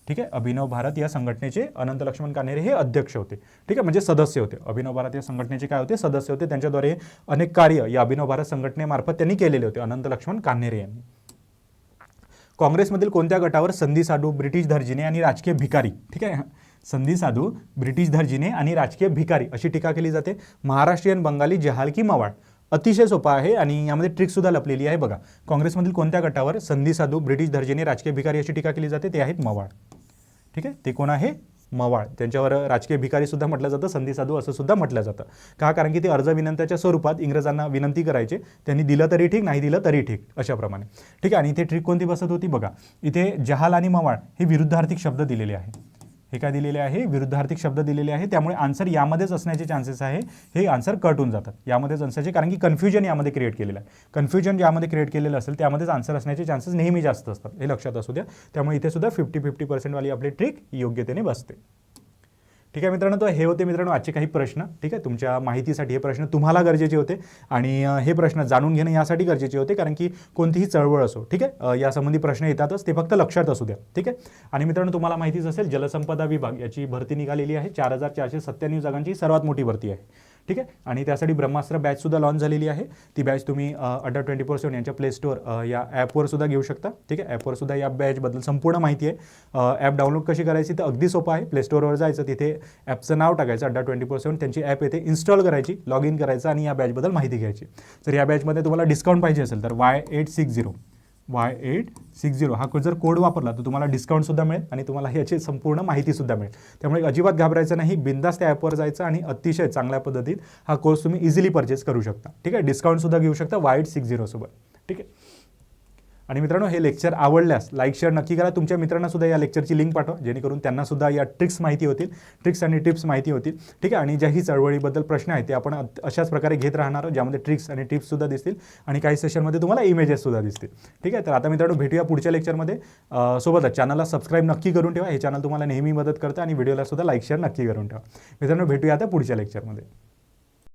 ठीक आहे, अभिनव भारत या संघटनेचे अनंत लक्ष्मण कान्हेरे हे अध्यक्ष होते. ठीक आहे, म्हणजे सदस्य होते. अभिनव भारत या संघटनेचे काय होते? सदस्य होते. त्यांच्याद्वारे अनेक कार्य या अभिनव भारत संघटनेमार्फत त्यांनी केलेले होते अनंत लक्ष्मण कान्हेरे यांनी. काँग्रेसमधील कोणत्या गटावर संधी साधू, ब्रिटिश दर्जिने आणि राजकीय भिकारी? ठीक आहे, संधी साधू, ब्रिटिश दर्जिने आणि राजकीय भिकारी अशी टीका केली जाते? महाराष्ट्रीयन, बंगाली, जहाल की मवाळ? अतिशय सोपा आहे आणि यामध्ये ट्रिक सुद्धा लपलेली आहे बघा. काँग्रेसमधील कोणत्या गटावर संधी साधू, ब्रिटिश दर्जिने, राजकीय भिकारी अशी टीका केली जाते? ते आहेत मवाळ. ठीक आहे, ते कोण आहे? मवाळ. त्यांच्यावर राजकीय भिकारी सुद्धा म्हटलं जातं, संधी साधू असं सुद्धा म्हटलं जातं. का? कारण की ते अर्ज विनंत्याच्या स्वरूपात इंग्रजांना विनंती करायचे, त्यांनी दिलं तरी ठीक, नाही दिलं तरी ठीक, अशाप्रमाणे. ठीक आहे, आणि इथे ट्रिक कोणती बसत होती बघा, इथे जहाल आणि मवाळ हे विरुद्धार्थी शब्द दिलेले आहे. हे काय दिलेले आहे? विरुद्धार्थी शब्द दिलेले आहे, त्यामुळे आन्सर यामध्येच असण्याचे चान्सेस आहे. हे आन्सर कट होऊन जातात यामध्येच असण्याचे, कारण की कन्फ्युजन यामध्ये क्रिएट केलेलं आहे. कन्फ्युजन ज्यामध्ये क्रिएट केलेलं असेल त्यामध्येच आन्सर असण्याचे चान्सेस नेहमी जास्त असतात, हे लक्षात असू द्या. त्यामुळे इथे सुद्धा 50-50% वाली आपली ट्रिक योग्यतेने बसते. ठीक आहे मित्रांनो, तर हे होते मित्रांनो आजचे काही प्रश्न. ठीक आहे, तुमच्या माहितीसाठी हे प्रश्न तुम्हाला गरजेचे होते आणि हे प्रश्न जाणून घेणं यासाठी गरजेचे होते, कारण की कोणतीही चळवळ असो, ठीक आहे, यासंबंधी प्रश्न येतातच, ते फक्त लक्षात असू द्या. ठीक आहे, आणि मित्रांनो तुम्हाला माहितीच असेल जलसंपदा विभाग याची भरती निघालेली आहे. 4497 जागांची सर्वात मोठी भरती आहे. ठीक आहे, आणि त्यासाठी ब्रह्मास्त्र बॅच सुद्धा लॉन्च झालेली आहे. ती बॅच तुम्ही अड्डा 24/7 यांच्या प्ले स्टोअर या ॲपवर सुद्धा घेऊ शकता. ठीक आहे, ॲपवर सुद्धा या बॅचबद्दल संपूर्ण माहिती आहे. ॲप डाउनलोड कशी करायची तर अगदी सोपं आहे. प्ले स्टोअरवर जायचं, तिथे ॲपचं नाव टाकायचं अड्डा 24/7, त्यांची ॲप येते, इन्स्टॉल करायची, लॉग इन करायचं आणि या बॅचबद्दल माहिती घ्यायची. तर या बॅचमध्ये तुम्हाला डिस्काउंट पाहिजे असेल तर Y860 हा जर कोड वापरला तर तुम्हाला डिस्काउंटसुद्धा मिळेल आणि तुम्हाला याची संपूर्ण माहितीसुद्धा मिळेल. त्यामुळे अजिबात घाबरायचं नाही, बिंदास त्या ॲपवर जायचं आणि अतिशय चांगल्या पद्धतीत हा कोर्स तुम्ही इझिली परचेस करू शकता. ठीक आहे, डिस्काउंटसुद्धा घेऊ शकता Y860 सोबत. ठीक आहे, आणि मित्रांनो हे लेक्चर आवडल्यास लाईक शेअर नक्की करा. तुमच्या मित्रांना सुद्धा या लेक्चरची लिंक पाठवा, जेणेकरून त्यांना सुद्धा या ट्रिक्स माहिती होतील, ट्रिक्स आणि टिप्स माहिती होतील. ठीक आहे, आणि ज्याही चळवळीबद्दल प्रश्न आहेत ते आपण अशाच प्रकारे घेत राहणार आहोत, ज्यामध्ये ट्रिक्स आणि टिप्स सुद्धा दिसतील आणि काही सेशनमध्ये तुम्हाला इमेजेस सुद्धा दिसतील. ठीक आहे, तर आता मित्रांनो भेटूया पुढच्या लेक्चरमध्ये. सोबतच चॅनलला सबस्क्राईब नक्की करून ठेवा, हे चॅनल तुम्हाला नेहमी मदत करतं आणि व्हिडिओला सुद्धा लाईक शेअर नक्की करून ठेवा. मित्रांनो भेटूया आता पुढच्या लेक्चरमध्ये.